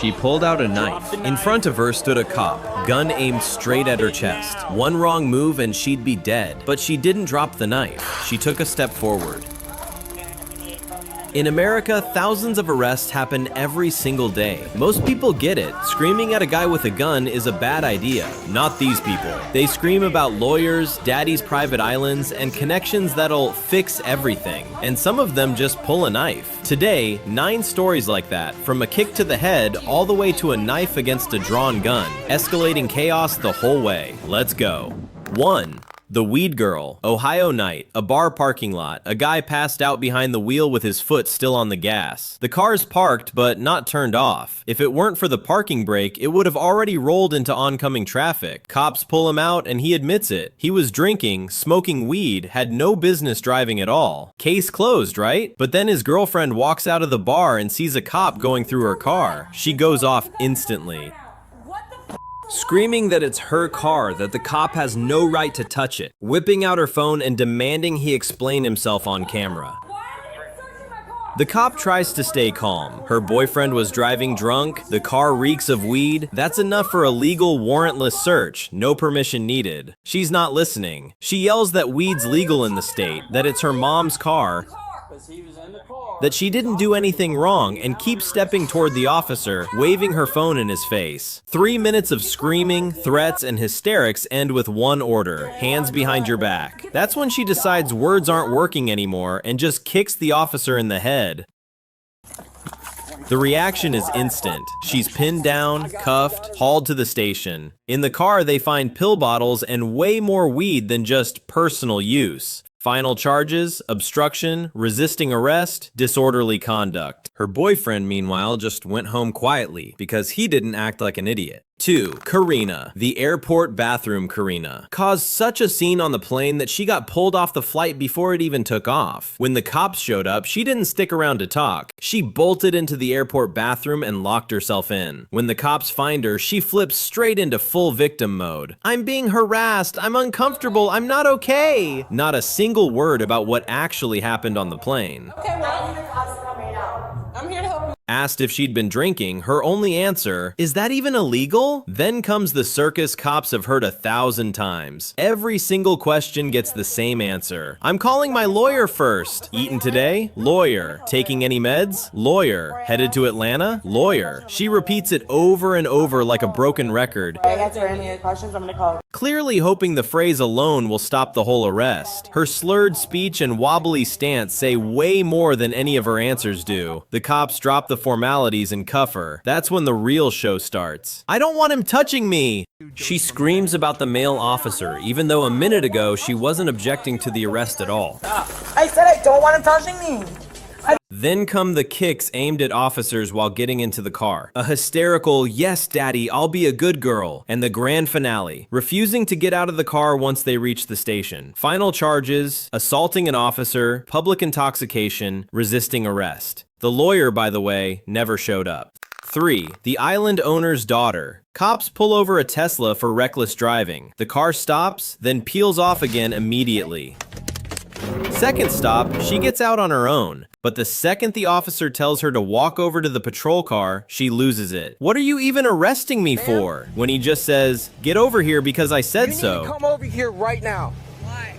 She pulled out a knife. In front of her stood a cop, gun aimed straight at her chest. One wrong move and she'd be dead. But she didn't drop the knife. She took a step forward. In America, thousands of arrests happen every single day. Most people get it. Screaming at a guy with a gun is a bad idea. Not these people. They scream about lawyers, daddy's private islands, and connections that'll fix everything. And some of them just pull a knife. Today, 9 stories like that, from a kick to the head all the way to a knife against a drawn gun, escalating chaos the whole way. Let's go. 1. The Weed Girl. Ohio night, a bar parking lot. A guy passed out behind the wheel with his foot still on the gas. The car's parked, but not turned off. If it weren't for the parking brake, it would have already rolled into oncoming traffic. Cops pull him out, and he admits it. He was drinking, smoking weed, had no business driving at all. Case closed, right? But then his girlfriend walks out of the bar and sees a cop going through her car. She goes off instantly, screaming that it's her car, that the cop has no right to touch it, whipping out her phone and demanding he explain himself on camera. The cop tries to stay calm. Her boyfriend was driving drunk, the car reeks of weed. That's enough for a legal warrantless search, no permission needed. She's not listening. She yells that weed's legal in the state, that it's her mom's car, that she didn't do anything wrong, and keeps stepping toward the officer, waving her phone in his face. 3 minutes of screaming, threats, and hysterics end with one order: hands behind your back. That's when she decides words aren't working anymore and just kicks the officer in the head. The reaction is instant. She's pinned down, cuffed, hauled to the station. In the car, they find pill bottles and way more weed than just personal use. Final charges: obstruction, resisting arrest, disorderly conduct. Her boyfriend, meanwhile, just went home quietly because he didn't act like an idiot. 2. Karina, the airport bathroom Karina, caused such a scene on the plane that she got pulled off the flight before it even took off. When the cops showed up, she didn't stick around to talk. She bolted into the airport bathroom and locked herself in. When the cops find her, she flips straight into full victim mode. "I'm being harassed, I'm uncomfortable, I'm not okay." Not a single word about what actually happened on the plane. Okay, well, I'm here to help you. Asked if she'd been drinking, her only answer, "Is that even illegal?" Then comes the circus cops have heard 1,000 times. Every single question gets the same answer. "I'm calling my lawyer first." Eaten today? Lawyer. Taking any meds? Lawyer. Headed to Atlanta? Lawyer. She repeats it over and over like a broken record, Any questions? I'm gonna call. clearly hoping the phrase alone will stop the whole arrest. Her slurred speech and wobbly stance say way more than any of her answers do. The cops drop the formalities and cuff her. That's when the real show starts. "I don't want him touching me!" She screams about the male officer, even though a minute ago she wasn't objecting to the arrest at all. I said I don't want him touching me. Then come the kicks aimed at officers while getting into the car. A hysterical, "Yes, daddy, I'll be a good girl," and the grand finale, refusing to get out of the car once they reach the station. Final charges: assaulting an officer, public intoxication, resisting arrest. The lawyer, by the way, never showed up. 3. The island owner's daughter. Cops pull over a Tesla for reckless driving. The car stops, then peels off again immediately. Second stop, she gets out on her own. But the second the officer tells her to walk over to the patrol car, she loses it. "What are you even arresting me for?" When he just says, "Get over here because I said so." Come over here right now. Why?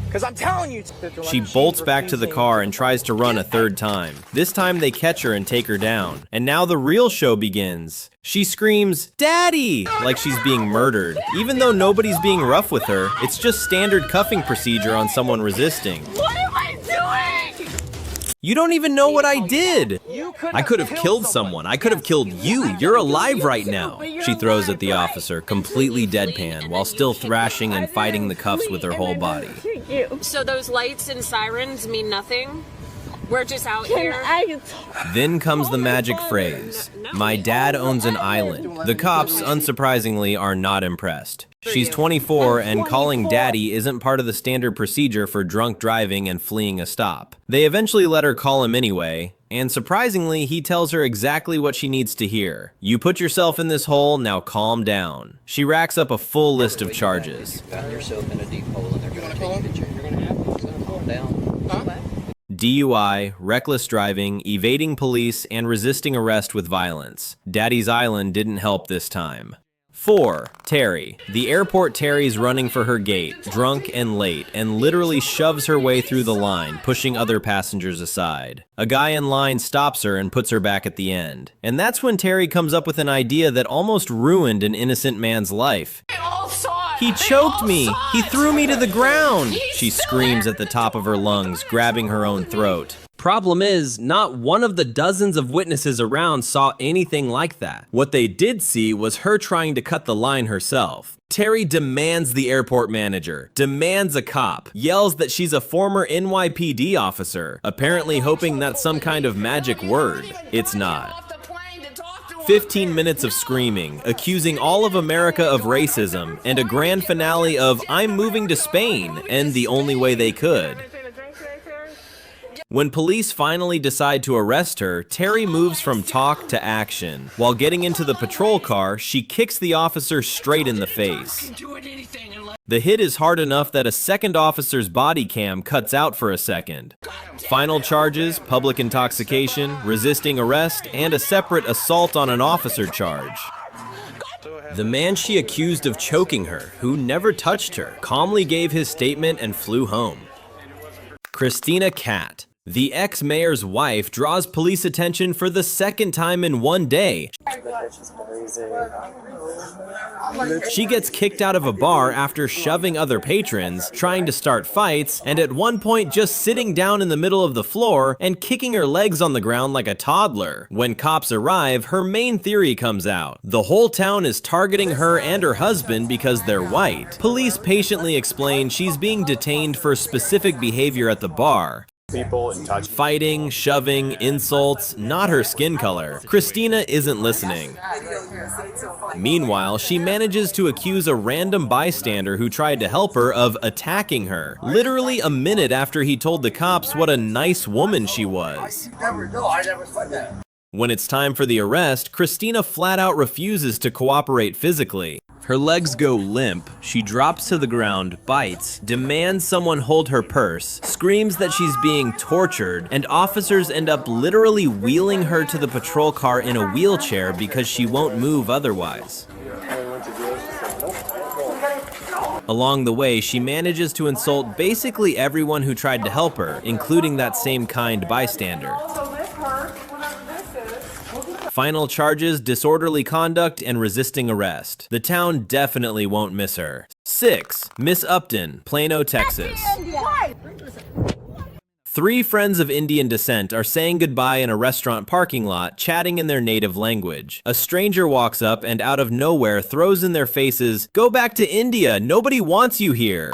Because I'm telling you. She bolts back to the car and tries to run a third time. This time they catch her and take her down. And now the real show begins. She screams, "Daddy!" like she's being murdered. Even though nobody's being rough with her, it's just standard cuffing procedure on someone resisting. What am I doing? "You don't even know what I did." "I could have killed someone. I could have killed you. You're alive right now." She throws at the officer, completely deadpan, while still thrashing and fighting the cuffs with her whole body. So those lights and sirens mean nothing? We're just out here. Then comes the magic phrase, "My dad owns an island." The cops, unsurprisingly, are not impressed. She's 24, and calling daddy isn't part of the standard procedure for drunk driving and fleeing a stop. They eventually let her call him anyway, and surprisingly, he tells her exactly what she needs to hear. "You put yourself in this hole, now calm down." She racks up a full list of charges. Found yourself in a deep hole and they're going to take a picture. You're going to have to calm down. DUI, reckless driving, evading police, and resisting arrest with violence. Daddy's Island didn't help this time. 4. Terry. The airport Terry's running for her gate, drunk and late, and literally shoves her way through the line, pushing other passengers aside. A guy in line stops her and puts her back at the end. And that's when Terry comes up with an idea that almost ruined an innocent man's life. He choked me! He threw me to the ground! She screams at the top of her lungs, grabbing her own throat. Problem is, not one of the dozens of witnesses around saw anything like that. What they did see was her trying to cut the line herself. Terry demands the airport manager, demands a cop, yells that she's a former NYPD officer, apparently hoping that's some kind of magic word. It's not. 15 minutes of screaming, accusing all of America of racism, and a grand finale of I'm moving to Spain, and the only way they could. When police finally decide to arrest her, Terry moves from talk to action. While getting into the patrol car, she kicks the officer straight in the face. The hit is hard enough that a second officer's body cam cuts out for a second. Final charges, public intoxication, resisting arrest, and a separate assault on an officer charge. The man she accused of choking her, who never touched her, calmly gave his statement and flew home. Christina Catt. The ex-mayor's wife draws police attention for the second time in one day. She gets kicked out of a bar after shoving other patrons, trying to start fights, and at one point just sitting down in the middle of the floor and kicking her legs on the ground like a toddler. When cops arrive, her main theory comes out. The whole town is targeting her and her husband because they're white. Police patiently explain she's being detained for specific behavior at the bar. People and touch. Fighting, shoving, insults, not her skin color. Christina isn't listening. Meanwhile, she manages to accuse a random bystander who tried to help her of attacking her, literally a minute after he told the cops what a nice woman she was. When it's time for the arrest, Christina flat out refuses to cooperate physically. Her legs go limp, she drops to the ground, bites, demands someone hold her purse, screams that she's being tortured, and officers end up literally wheeling her to the patrol car in a wheelchair because she won't move otherwise. Along the way, she manages to insult basically everyone who tried to help her, including that same kind bystander. Final charges, disorderly conduct, and resisting arrest. The town definitely won't miss her. 6. Miss Upton, Plano, Texas. 3 friends of Indian descent are saying goodbye in a restaurant parking lot, chatting in their native language. A stranger walks up and out of nowhere throws in their faces, "Go back to India, nobody wants you here."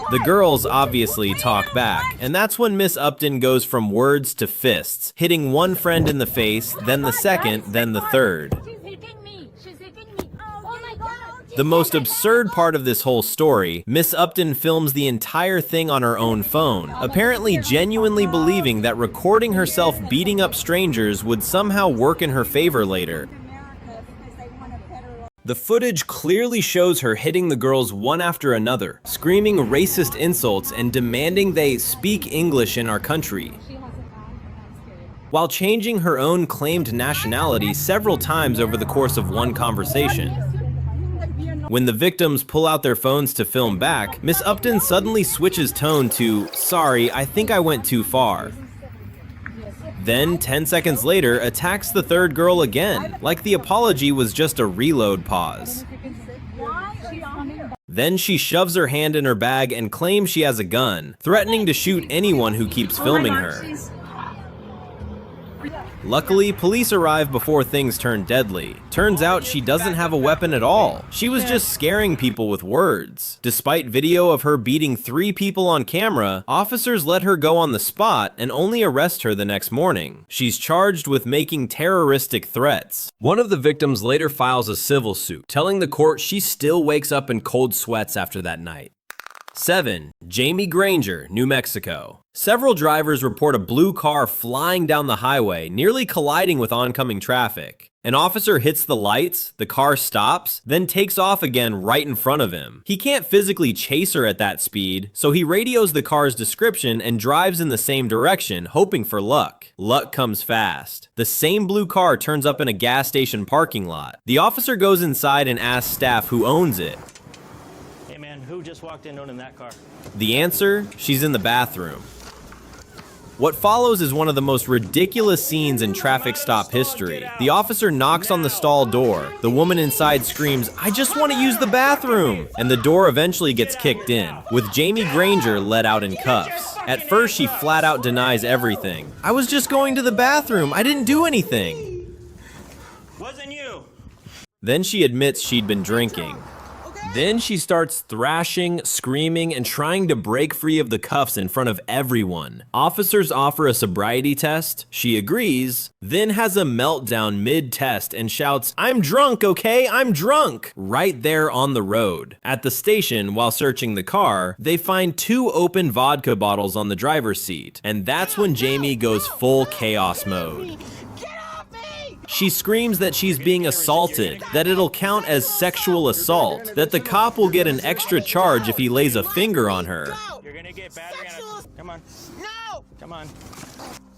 The girls obviously talk back, and that's when Miss Upton goes from words to fists, hitting one friend in the face, then the second, then the third. The most absurd part of this whole story, Miss Upton films the entire thing on her own phone, apparently genuinely believing that recording herself beating up strangers would somehow work in her favor later. The footage clearly shows her hitting the girls one after another, screaming racist insults and demanding they speak English in our country, while changing her own claimed nationality several times over the course of one conversation. When the victims pull out their phones to film back, Miss Upton suddenly switches tone to, "Sorry, I think I went too far." Then, 10 seconds later, attacks the third girl again, like the apology was just a reload pause. Then she shoves her hand in her bag and claims she has a gun, threatening to shoot anyone who keeps filming her. Luckily, police arrive before things turn deadly. Turns out she doesn't have a weapon at all. She was just scaring people with words. Despite video of her beating 3 people on camera, officers let her go on the spot and only arrest her the next morning. She's charged with making terroristic threats. One of the victims later files a civil suit, telling the court she still wakes up in cold sweats after that night. 7. Jamie Granger, New Mexico. Several drivers report a blue car flying down the highway, nearly colliding with oncoming traffic. An officer hits the lights, the car stops, then takes off again right in front of him. He can't physically chase her at that speed, so he radios the car's description and drives in the same direction, hoping for luck. Luck comes fast. The same blue car turns up in a gas station parking lot. The officer goes inside and asks staff who owns it. Hey man, who just walked in owning that car? The answer? She's in the bathroom. What follows is one of the most ridiculous scenes in traffic stop history. The officer knocks on the stall door. The woman inside screams, "I just want to use the bathroom!" And the door eventually gets kicked in, with Jamie Granger let out in cuffs. At first, she flat out denies everything. "I was just going to the bathroom. I didn't do anything." Wasn't you. Then she admits she'd been drinking. Then she starts thrashing, screaming, and trying to break free of the cuffs in front of everyone. Officers offer a sobriety test. She agrees, then has a meltdown mid-test and shouts, "I'm drunk, okay? I'm drunk!" right there on the road. At the station, while searching the car, they find 2 open vodka bottles on the driver's seat. And that's when Jamie goes full chaos mode. She screams that she's being assaulted, that it'll count as sexual assault, that the cop will get an extra charge if he lays a finger on her. You're gonna get battery on a... Come on. No! Come on.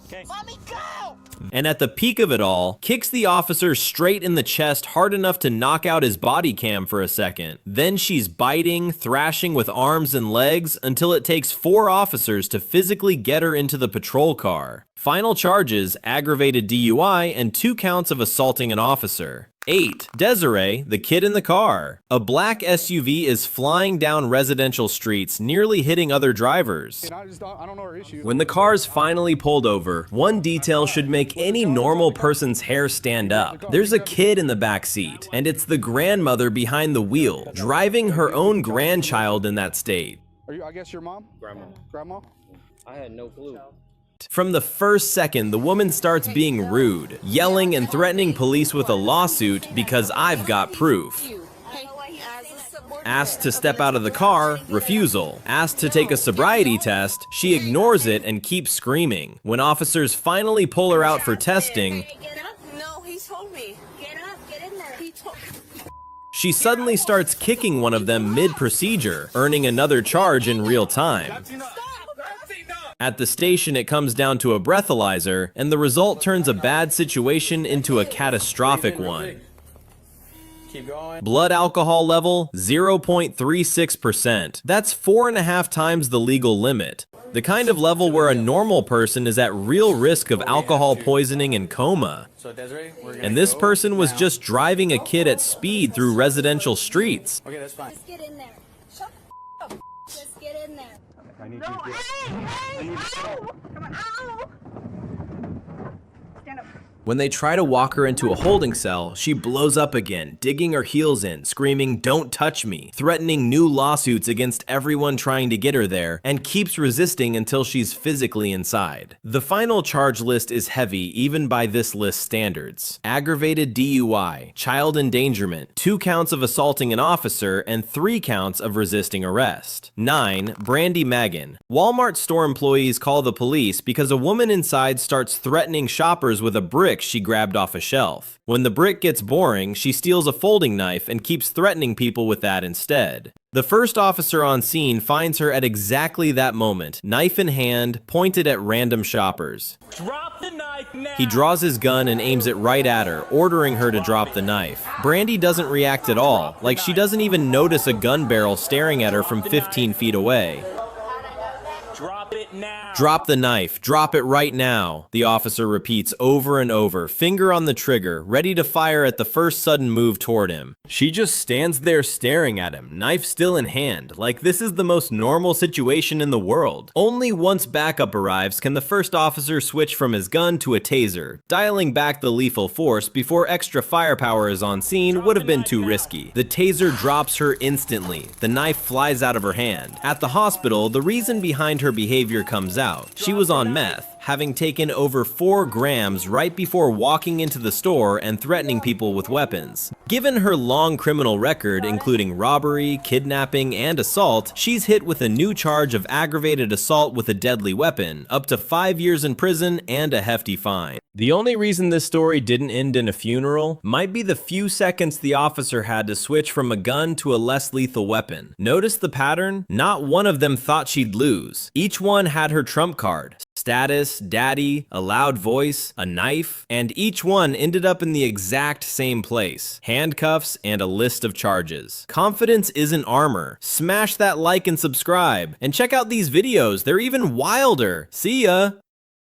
Okay. Let me go! And at the peak of it all, kicks the officer straight in the chest hard enough to knock out his body cam for a second. Then she's biting, thrashing with arms and legs until it takes 4 officers to physically get her into the patrol car. Final charges, aggravated DUI and 2 counts of assaulting an officer. 8. Desiree, the kid in the car. A black SUV is flying down residential streets, nearly hitting other drivers. I don't know her issue. When the car's finally pulled over, one detail should make any normal person's hair stand up. There's a kid in the back seat, and it's the grandmother behind the wheel, driving her own grandchild in that state. Are you, I guess your mom? Grandma? I had no clue. From the first second, the woman starts being rude, yelling and threatening police with a lawsuit because I've got proof. Asked to step out of the car, refusal. Asked to take a sobriety test, she ignores it and keeps screaming. When officers finally pull her out for testing, No, he told me. Get up, get in there. He told she suddenly starts kicking one of them mid-procedure, earning another charge in real time. At the station, it comes down to a breathalyzer, and the result turns a bad situation into a catastrophic one. Keep going. Blood alcohol level, 0.36%. That's 4.5 times the legal limit. The kind of level where a normal person is at real risk of alcohol poisoning and coma. So Desiree, we're gonna And this go person was now. just driving a kid at speed through residential streets. Okay, that's fine. Just get in there. Shut up. Just get in there. I need you to get... When they try to walk her into a holding cell, she blows up again, digging her heels in, screaming, "Don't touch me," threatening new lawsuits against everyone trying to get her there, and keeps resisting until she's physically inside. The final charge list is heavy even by this list standards. Aggravated DUI, child endangerment, 2 counts of assaulting an officer, and 3 counts of resisting arrest. 9. Brandy Magan. Walmart store employees call the police because a woman inside starts threatening shoppers with a brick she grabbed off a shelf. When the brick gets boring, she steals a folding knife and keeps threatening people with that instead. The first officer on scene finds her at exactly that moment, knife in hand, pointed at random shoppers. Drop the knife now. He draws his gun and aims it right at her, ordering her to drop the knife. Brandy doesn't react at all, like she doesn't even notice a gun barrel staring at her from 15 feet away. Drop it now. Drop the knife, drop it right now, the officer repeats over and over, finger on the trigger, ready to fire at the first sudden move toward him. She just stands there staring at him, knife still in hand, like this is the most normal situation in the world. Only once backup arrives can the first officer switch from his gun to a taser. Dialing back the lethal force before extra firepower is on scene would have been too risky. The taser drops her instantly. The knife flies out of her hand. At the hospital, the reason behind her behavior comes out. She was on meth. having taken over 4 grams right before walking into the store and threatening people with weapons. Given her long criminal record, including robbery, kidnapping, and assault, she's hit with a new charge of aggravated assault with a deadly weapon, up to 5 years in prison and a hefty fine. The only reason this story didn't end in a funeral might be the few seconds the officer had to switch from a gun to a less lethal weapon. Notice the pattern? Not one of them thought she'd lose. Each one had her trump card. Status, daddy, a loud voice, a knife, and each one ended up in the exact same place. Handcuffs and a list of charges. Confidence isn't armor. Smash that like and subscribe. And check out these videos, they're even wilder. See ya!